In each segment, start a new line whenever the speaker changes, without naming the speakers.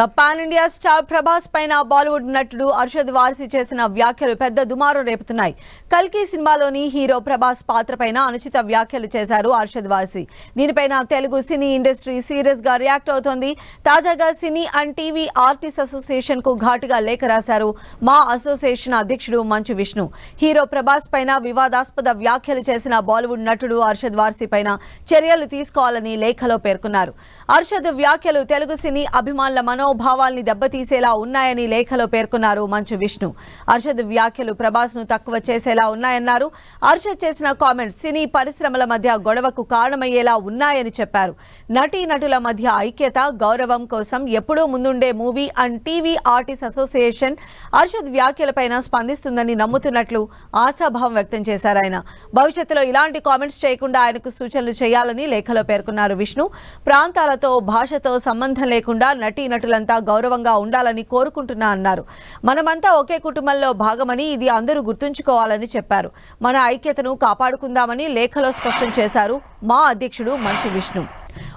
Pan India star Prabhas పైన బాలీవుడ్ నటుడు అర్షద్ వార్సి చేసిన వ్యాఖ్యలు పెద్ద దుమారం రేపుతున్నాయి. కల్కి సినిమాలోని హీరో ప్రభాస్ పాత్ర పైన అనుచిత వ్యాఖ్యలు చేశారు అర్షద్ వార్సి. దీనిపైన తెలుగు సినీ ఇండస్ట్రీ సీరియస్ గా రియాక్ట్ అవుతోంది. తాజాగా సినీ అండ్ టీవీ ఆర్టిస్ట్ అసోసియేషన్ కు ఘాటుగా లేఖ రాశారు మా అసోసియేషన్ అధ్యక్షుడు మంచు విష్ణు. హీరో ప్రభాస్ పైన వివాదాస్పద వ్యాఖ్యలు చేసిన బాలీవుడ్ నటుడు అర్షద్ వార్సి పైన చర్యలు తీసుకోవాలని లేఖలో పేర్కొన్నారు. అర్షద్ వ్యాఖ్యలు తెలుగు సినీ అభిమానుల మనోభావాల్ని దెబ్బతీసేలా ఉన్నాయని లేఖలో పేర్కొన్నారు మంచు విష్ణు. అర్షద్ వ్యాఖ్యలు ప్రభాస్ ను తక్కువ చేసేలా ఉన్నాయన్నారు. అర్షద్ చేసిన కామెంట్స్ సినీ పరిశ్రమల మధ్య గొడవకు కారణమయ్యేలా ఉన్నాయని చెప్పారు. నటీనటుల మధ్య ఐక్యత, గౌరవం కోసం ఎప్పుడూ ముందుండే movie and TV artist association Arshad వ్యాఖ్యలపైన స్పందిస్తుందని నమ్ముతున్నట్లు ఆశాభావం వ్యక్తం చేశారు ఆయన. భవిష్యత్తులో ఇలాంటి కామెంట్స్ చేయకుండా ఆయనకు సూచనలు చేయాలని లేఖలో పేర్కొన్నారు విష్ణు. ప్రాంతాలతో, భాషతో సంబంధం లేకుండా నటీనటులంతా గౌరవంగా ఉండాలని కోరుకుంటున్నా అన్నారు. మనమంతా ఒకే కుటుంబంలో భాగమని, ఇది అందరూ గుర్తుంచుకోవాలని చెప్పారు. మన ఐక్యతను కాపాడుకుందామని లేఖలో స్పష్టం చేశారు మా అధ్యక్షుడు మంచు విష్ణు.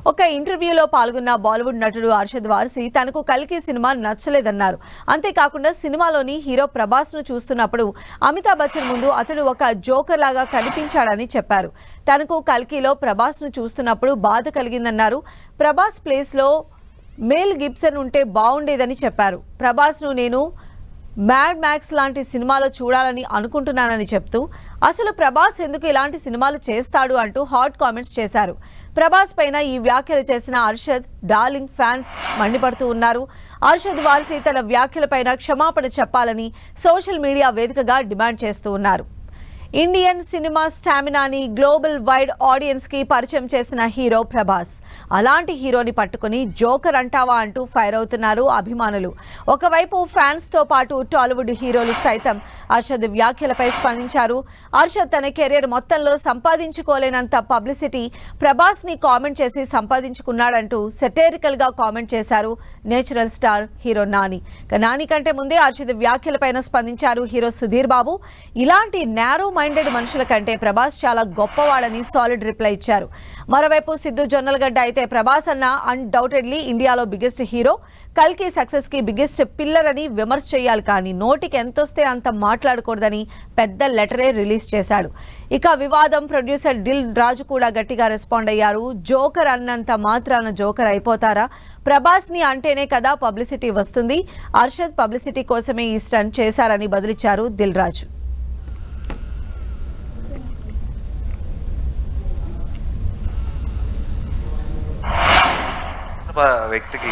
ఒక ఇంటర్వ్యూలో పాల్గొన్న బాలీవుడ్ నటుడు అర్షద్ వార్సి తనకు కల్కి సినిమా నచ్చలేదన్నారు. అంతేకాకుండా సినిమాలోని హీరో ప్రభాస్ ను చూస్తున్నప్పుడు అమితాబ్ బచ్చన్ ముందు అతడు ఒక జోకర్ లాగా కనిపించాడని చెప్పారు. తనకు కల్కిలో ప్రభాస్ ను చూస్తున్నప్పుడు బాధ కలిగిందన్నారు. ప్రభాస్ ప్లేస్ లో మేల్ గిబ్సన్ ఉంటే బాగుండేదని చెప్పారు. ప్రభాస్ ను నేను మ్యాడ్ మ్యాక్స్ లాంటి సినిమాలో చూడాలని అనుకుంటున్నానని చెప్తూ అసలు ప్రభాస్ ఎందుకు ఇలాంటి సినిమాలు చేస్తాడు అంటూ హాట్ కామెంట్స్ చేశారు. ప్రభాస్ పైన ఈ వ్యాఖ్యలు చేసిన అర్షద్ డార్లింగ్ ఫ్యాన్స్ మండిపడుతూ ఉన్నారు. అర్షద్ వార్సి తన వ్యాఖ్యలపైన క్షమాపణ చెప్పాలని సోషల్ మీడియా వేదికగా డిమాండ్ చేస్తూ ఉన్నారు. ఇండియన్ సినిమా స్టామినాని గ్లోబల్ వైడ్ ఆడియన్స్ కి పరిచయం చేసిన హీరో ప్రభాస్. అలాంటి హీరోని పట్టుకుని జోకర్ అంటావా అంటూ ఫైర్ అవుతున్నారు అభిమానులు. ఒకవైపు ఫ్యాన్స్ తో పాటు టాలీవుడ్ హీరోలు సైతం అర్షద్ వ్యాఖ్యలపై స్పందించారు. అర్షద్ తన కెరీర్ మొత్తంలో సంపాదించుకోలేనంత పబ్లిసిటీ ప్రభాస్ ని కామెంట్ చేసి సంపాదించుకున్నాడంటూ సెటైరికల్ గా కామెంట్ చేశారు natural star hero Nani. Nani కంటే ముందే అర్షద్ వ్యాఖ్యలపైన స్పందించారు హీరో సుధీర్ బాబు. ఇలాంటి నేరో మైండెడ్ మనుషుల కంటే ప్రభాస్ చాలా గొప్పవాడని సాలిడ్ రిప్లై ఇచ్చారు. మరోవైపు సిద్ధు జొన్నలగడ్డ అయితే ప్రభాస్ అన్న అన్డౌటెడ్లీ ఇండియాలో బిగ్గెస్ట్ హీరో, కల్కి సక్సెస్ కి బిగ్గెస్ట్ పిల్లర్ అని విమర్శ చేయాలి, కానీ నోటికి ఎంతొస్తే అంత మాట్లాడకూడదని పెద్ద లెటరే రిలీజ్ చేశాడు. ఇక వివాదం ప్రొడ్యూసర్ దిల్ రాజు కూడా గట్టిగా రెస్పాండ్ అయ్యారు. జోకర్ అన్నంత మాత్రాన జోకర్ అయిపోతారా? ప్రభాస్ ని అంటేనే కదా పబ్లిసిటీ వస్తుంది. అర్షద్ పబ్లిసిటీ కోసమే ఈ స్టంట్ చేశారని బదులిచ్చారు దిల్ రాజు.
వ్యక్తికి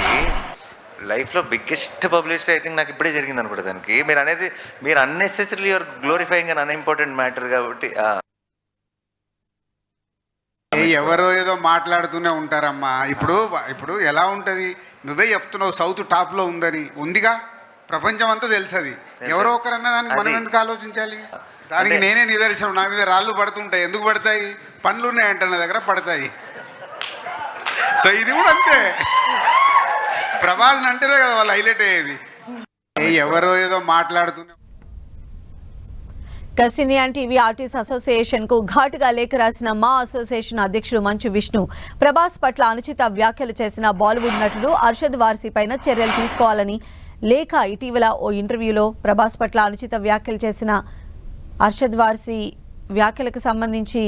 లైఫ్లో బిగ్గెస్ట్ పబ్లిసిటీ ఐ థింక్ నాకు ఇప్పుడే జరిగింది అనుకుంటా. దానికి మీరు unnecessary your glorifying and unimportant matter కాబట్టి
ఎవరో ఏదో మాట్లాడుతూనే ఉంటారమ్మా. ఇప్పుడు ఎలా ఉంటుంది, నువ్వే చెప్తున్నావు సౌత్ టాప్లో ఉందని. ఉందిగా, ప్రపంచం అంతా తెలుసు. అది ఎవరో ఒకరన్నా దానికి మనం ఎందుకు ఆలోచించాలి? దానికి నేనే నిదర్శనం. నా మీద రాళ్ళు పడుతుంటాయి. ఎందుకు పడతాయి? పనులు ఉన్నాయంట నా దగ్గర, పడతాయి. సో ఇది కూడా అంతే. ప్రభాస్ అంటేనే కదా వాళ్ళు హైలైట్ అయ్యేది. ఎవరో ఏదో మాట్లాడుతున్నా.
సినీ అండ్ టీవీ ఆర్టిస్ట్ అసోసియేషన్ కు ఘాటుగా లేఖ రాసిన మా అసోసియేషన్ అధ్యక్షుడు మంచు విష్ణు ప్రభాస్ పట్ల అనుచిత వ్యాఖ్యలు చేసిన బాలీవుడ్ నటుడు అర్షద్ వార్సి పైన చర్యలు తీసుకోవాలని లేఖ. ఇటీవల ఓ ఇంటర్వ్యూలో ప్రభాస్ పట్ల అనుచిత వ్యాఖ్యలు చేసిన అర్షద్ వార్సి వ్యాఖ్యలకు సంబంధించి